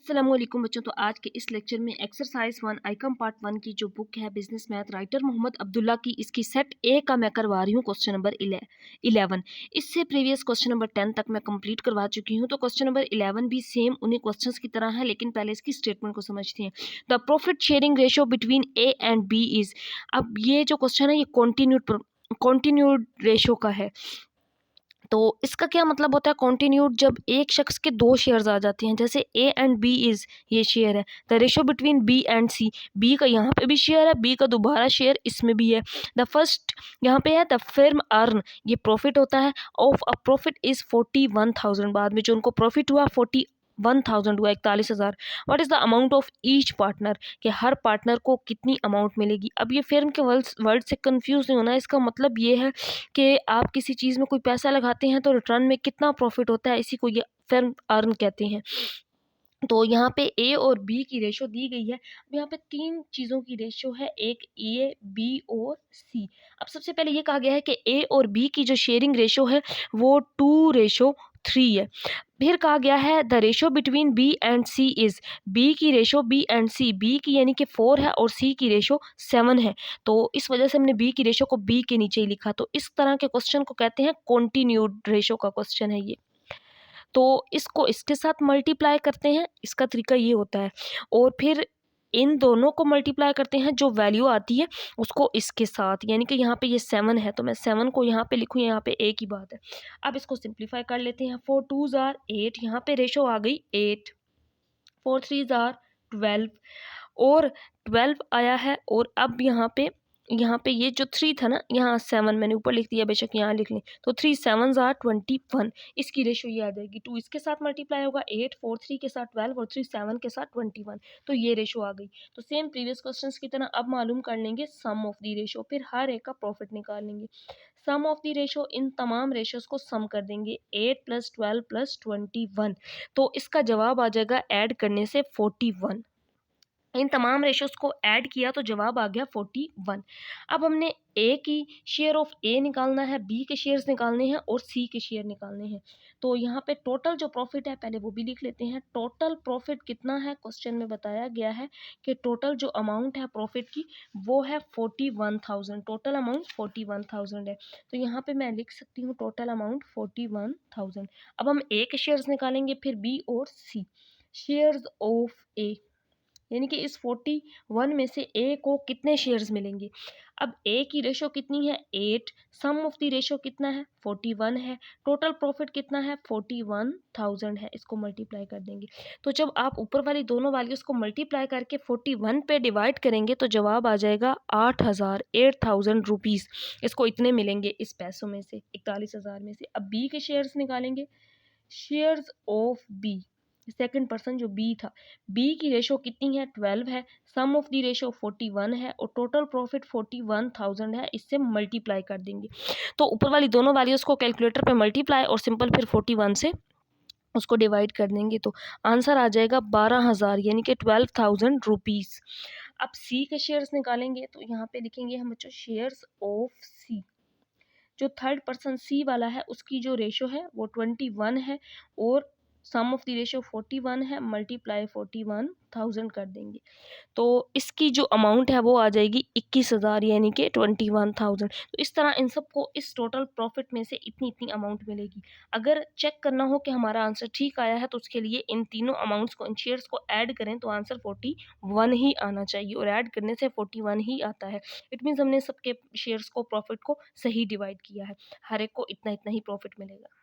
अस्सलामुअलैकुम बच्चों। तो आज के इस लेक्चर में एक्सरसाइज 1 आइकम पार्ट 1 की जो बुक है business math writer Mohammad Abdullah की, इसकी सेट ए का मैं करवा रही हूँ क्वेश्चन नंबर 11। इससे प्रीवियस क्वेश्चन नंबर 10 तक मैं कंप्लीट करवा चुकी हूँ। तो क्वेश्चन नंबर 11 भी सेम उन्हीं क्वेश्चंस की तरह है, लेकिन पहले इसकी स्टेटमेंट को समझते हैं। The profit sharing ratio between A and B is. अब ये जो क्वेश्चन है ये कॉन्टिन्यूड रेशियो का है। तो इसका क्या मतलब होता है कॉन्टिन्यूड? जब एक शख्स के दो शेयर्स आ जाते हैं, जैसे ए एंड बी इज ये शेयर है, the ratio between B and C, B का यहाँ पे भी शेयर है, बी का दोबारा शेयर इसमें भी है। द फर्स्ट यहाँ पे है द फिर्म अर्न, ये प्रॉफिट होता है, ऑफ अ प्रॉफिट इज 41,000, बाद में जो उनको प्रॉफिट हुआ 41,000 हुआ, 41,000। What is the amount of each partner, कि हर पार्टनर को कितनी अमाउंट मिलेगी। अब ये फिर्म के वर्ड से कंफ्यूज नहीं होना, इसका मतलब ये है कि आप किसी चीज़ में कोई पैसा लगाते हैं तो रिटर्न में कितना प्रॉफिट होता है, इसी को ये फर्म अर्न कहते हैं। तो यहाँ पे ए और बी की रेशो दी गई है। अब यहाँ पे तीन चीज़ों की रेशो है, एक ए, बी और सी। अब सबसे पहले ये कहा गया है कि ए और बी की जो शेयरिंग रेशो है वो 2:3 है। फिर कहा गया है the ratio between B and C is, B की ratio B and C, B की यानी कि 4 है और सी की रेशो 7 है। तो इस वजह से हमने बी की रेशो को बी के नीचे ही लिखा। तो इस तरह के क्वेश्चन को कहते हैं कॉन्टिन्यूड रेशो का क्वेश्चन है ये। तो इसको इसके साथ मल्टीप्लाई करते हैं, इसका तरीका ये होता है, और फिर इन दोनों को मल्टीप्लाई करते हैं, जो वैल्यू आती है उसको इसके साथ, यानी कि यहाँ पे ये 7 है तो मैं 7 को यहाँ पे लिखूँ, यहाँ पे ए की बात है। अब इसको सिंप्लीफाई कर लेते हैं। 4 2s आर 8, यहाँ पे रेशो आ गई 8, 4 3s आर 12 और 12 आया है। और अब यहाँ पे ये जो 3 था ना, यहाँ 7 मैंने ऊपर लिख दिया, बेशक यहाँ लिख लें, तो 3 7s आर 21, इसकी रेशो ये आ जाएगी। 2 इसके साथ मल्टीप्लाई होगा 8, 4 3 के साथ 12 और 3 7 के साथ 21, तो ये रेशो आ गई। तो सेम प्रीवियस क्वेश्चंस की तरह अब मालूम कर लेंगे सम ऑफ दी रेशो, फिर हर एक का प्रॉफिट निकाल लेंगे। सम ऑफ दी रेशो, इन तमाम रेशोज को सम कर देंगे, 8 + 12 + 21, तो इसका जवाब आ जाएगा ऐड करने से 41। इन तमाम रेशोज़ को ऐड किया तो जवाब आ गया 41। अब हमने ए की शेयर ऑफ ए निकालना है, बी के शेयर्स निकालने हैं और सी के शेयर निकालने हैं। तो यहाँ पे टोटल जो प्रॉफिट है पहले वो भी लिख लेते हैं। टोटल प्रॉफिट कितना है, क्वेश्चन में बताया गया है कि टोटल जो अमाउंट है प्रॉफिट की वो है 41,000, टोटल अमाउंट 41,000 है। तो यहाँ पे मैं लिख सकती हूँ टोटल अमाउंट 41,000। अब हम ए के शेयर्स निकालेंगे, फिर बी और सी। शेयर्स ऑफ ए, यानी कि इस 41 में से ए को कितने शेयर्स मिलेंगे। अब ए की रेशो कितनी है 8, सम ऑफ द रेशो कितना है 41 है, टोटल प्रॉफिट कितना है 41,000 है, इसको मल्टीप्लाई कर देंगे। तो जब आप ऊपर वाली दोनों वैल्यूज को मल्टीप्लाई करके 41 पे डिवाइड करेंगे तो जवाब आ जाएगा 8,000 रुपीज़, इसको इतने मिलेंगे इस पैसों में से, 41,000 में से। अब बी के शेयर्स निकालेंगे, shares of B, second person जो बी था, बी की रेशो कितनी है 12 है, सम ऑफ द रेशो 41 है और टोटल प्रॉफिट 41,000 है, इससे मल्टीप्लाई कर देंगे। तो ऊपर वाली दोनों वैल्यूज़ को कैलकुलेटर पे मल्टीप्लाई और सिंपल फिर 41 से उसको डिवाइड कर देंगे, तो आंसर आ जाएगा 12,000, यानी कि 12,000 रुपीज़। अब सी के शेयर्स निकालेंगे, तो यहाँ पे लिखेंगे हम बच्चों शेयर्स ऑफ सी। जो थर्ड पर्सन सी वाला है उसकी जो रेशो है वो 21 है और सम ऑफ द रेशो 41 है, मल्टीप्लाई 41,000 कर देंगे, तो इसकी जो अमाउंट है वो आ जाएगी 21,000, यानी कि 21,000। तो इस तरह इन सबको इस टोटल प्रॉफिट में से इतनी इतनी अमाउंट मिलेगी। अगर चेक करना हो कि हमारा आंसर ठीक आया है तो उसके लिए इन तीनों अमाउंट्स को, इन शेयर्स को ऐड करें तो आंसर 41 ही आना चाहिए, और ऐड करने से 41 ही आता है। इट मीन्स हमने सबके शेयर्स को, प्रॉफिट को सही डिवाइड किया है, हर एक को इतना इतना ही प्रॉफिट मिलेगा।